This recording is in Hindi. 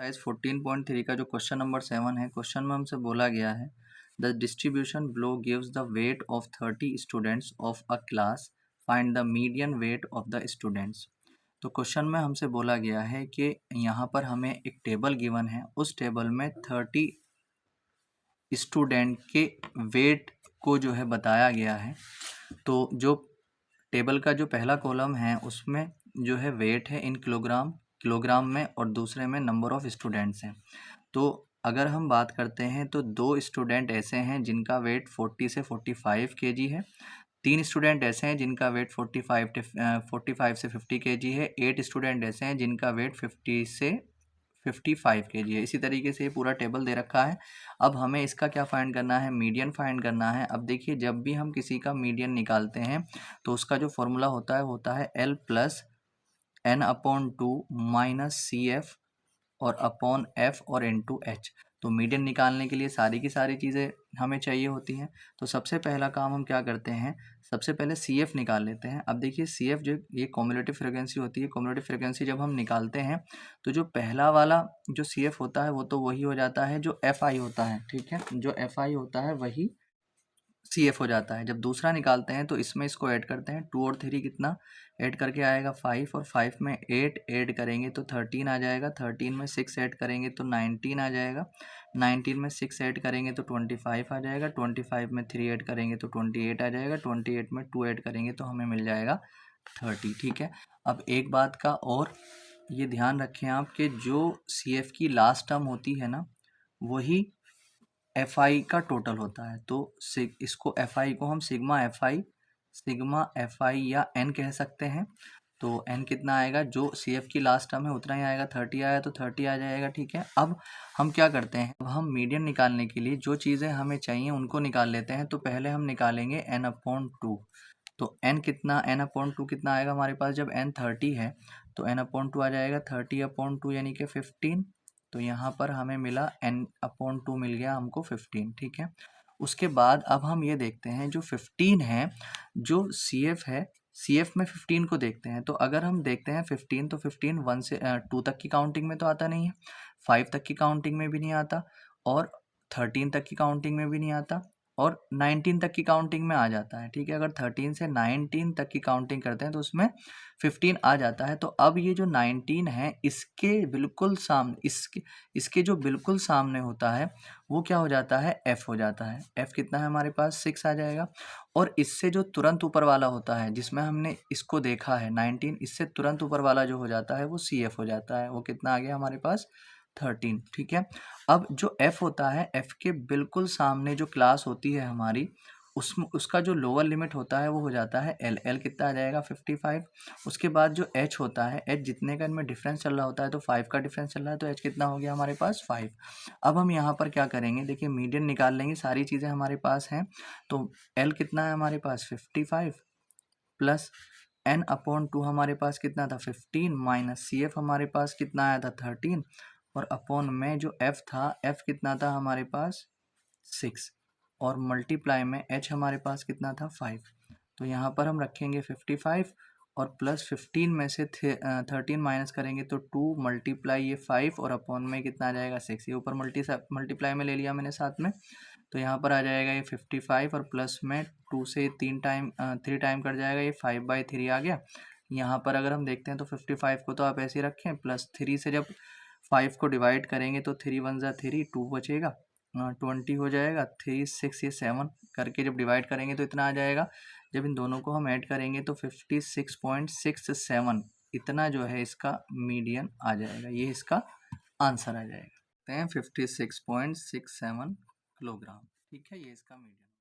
एक्सरसाइज 14.3 का जो क्वेश्चन नंबर 7 है, क्वेश्चन में हमसे बोला गया है the distribution below gives the weight of 30 students of a class, find the median weight of the students. तो क्वेश्चन में हमसे बोला गया है कि यहाँ पर हमें एक टेबल गिवन है, उस टेबल में 30 स्टूडेंट के वेट को जो है बताया गया है। तो जो टेबल का जो पहला कॉलम है उसमें जो है वेट है इन किलोग्राम में और दूसरे में नंबर ऑफ़ स्टूडेंट्स हैं। तो अगर हम बात करते हैं तो 2 स्टूडेंट ऐसे हैं जिनका वेट 40 से 45 केजी है। 3 स्टूडेंट ऐसे हैं जिनका वेट 45 से 50 केजी है। 8 स्टूडेंट ऐसे हैं जिनका वेट 50 से 55 केजी है। इसी तरीके से ये पूरा टेबल दे रखा है। अब हमें इसका क्या फाइंड करना है, मीडियन फाइंड करना है। अब देखिए, जब भी हम किसी का मीडियन निकालते हैं तो उसका जो फॉर्मूला होता है L plus n/2 minus C F और अपॉन एफ और इनटू एच। तो मीडियन निकालने के लिए सारी की सारी चीज़ें हमें चाहिए होती हैं। तो सबसे पहला काम हम क्या करते हैं, सबसे पहले सी एफ निकाल लेते हैं। अब देखिए, सी एफ जो ये कॉम्युलेटिव फ्रिक्वेंसी होती है, कॉम्युलेटिव फ्रिक्वेंसी जब हम निकालते हैं तो जो पहला वाला जो सी एफ होता है वो तो वही हो जाता है जो एफ आई होता है। ठीक है, जो एफ आई होता है वही सी एफ हो जाता है। जब दूसरा निकालते हैं तो इसमें इसको ऐड करते हैं, 2 और 3 कितना ऐड करके आएगा 5, और 5 में 8 ऐड करेंगे तो 13 आ जाएगा। 13 में 6 ऐड करेंगे तो 19 आ जाएगा। 19 में 6 ऐड करेंगे तो 25 आ जाएगा। 25 में 3 ऐड करेंगे तो 28 आ जाएगा। 28 में 2 ऐड करेंगे तो हमें मिल जाएगा 30। ठीक है, अब एक बात का और ये ध्यान रखें आप कि जो सी एफ की लास्ट टर्म होती है ना, वही एफ आई का टोटल होता है। तो इसको एफ आई को हम सिग्मा एफ आई या एन कह सकते हैं। तो एन कितना आएगा, जो सी एफ की लास्ट टर्म है उतना ही आएगा। 30 आया तो 30 आ जाएगा। ठीक है, अब हम क्या करते हैं, अब हम मीडियन निकालने के लिए जो चीज़ें हमें चाहिए उनको निकाल लेते हैं। तो पहले हम निकालेंगे n/2। तो n/2 कितना आएगा हमारे पास, जब n 30 है तो n/2 आ जाएगा 30/2 यानी कि 15। तो यहाँ पर हमें मिला n/2 मिल गया हमको 15। ठीक है, उसके बाद अब हम ये देखते हैं जो 15 है, जो सी एफ है, सी एफ में 15 को देखते हैं। तो अगर हम देखते हैं 15, तो 15 1 से 2 तक की काउंटिंग में तो आता नहीं है, 5 तक की काउंटिंग में भी नहीं आता, और 13 तक की काउंटिंग में भी नहीं आता, और 19 तक की काउंटिंग में आ जाता है। ठीक है, अगर 13 से 19 तक की काउंटिंग करते हैं तो उसमें 15 आ जाता है। तो अब ये जो 19 है इसके बिल्कुल सामने, इसके जो बिल्कुल सामने होता है वो क्या हो जाता है, एफ हो जाता है। एफ कितना है हमारे पास, 6 आ जाएगा। और इससे जो तुरंत ऊपर वाला होता है जिसमें हमने इसको देखा है 19, इससे तुरंत ऊपर वाला जो हो जाता है वो सी एफ हो जाता है। वो कितना आ गया हमारे पास, 13। ठीक है, अब जो एफ होता है, एफ के बिल्कुल सामने जो क्लास होती है हमारी, उसका जो लोअर लिमिट होता है वो हो जाता है एल। एल कितना आ जाएगा, 55। उसके बाद जो एच होता है, एच जितने का इनमें डिफरेंस चल रहा होता है, तो 5 का डिफरेंस चल रहा है, तो एच कितना हो गया हमारे पास, 5। अब हम यहाँ पर क्या करेंगे, देखिए मीडियन निकाल लेंगे, सारी चीज़ें हमारे पास हैं। तो एल कितना है हमारे पास, 55 प्लस n/2 हमारे पास कितना था, 15 माइनस सी एफ हमारे पास कितना आया था, 13, और अपॉन में जो एफ था, एफ कितना था हमारे पास, 6, और मल्टीप्लाई में एच हमारे पास कितना था, 5। तो यहाँ पर हम रखेंगे 55 और प्लस 15 में से 13 माइनस करेंगे तो 2 मल्टीप्लाई ये 5 और अपॉन में कितना आ जाएगा, 6। ये ऊपर मल्टीप्लाई में ले लिया मैंने साथ में। तो यहाँ पर आ जाएगा ये 55 और प्लस में 2 से 3 टाइम कट जाएगा, ये 5/3 आ गया। यहाँ पर अगर हम देखते हैं तो 55 को तो आप ऐसे ही रखें, प्लस 3 से जब 5 को डिवाइड करेंगे तो 3 1 ज़ा 3, 2 बचेगा, 20 हो जाएगा। 3 6 ये 7 करके जब डिवाइड करेंगे तो इतना आ जाएगा। जब इन दोनों को हम ऐड करेंगे तो 56.67 इतना जो है इसका मीडियन आ जाएगा। ये इसका आंसर आ जाएगा, 56.67 किलोग्राम। ठीक है, ये इसका मीडियन।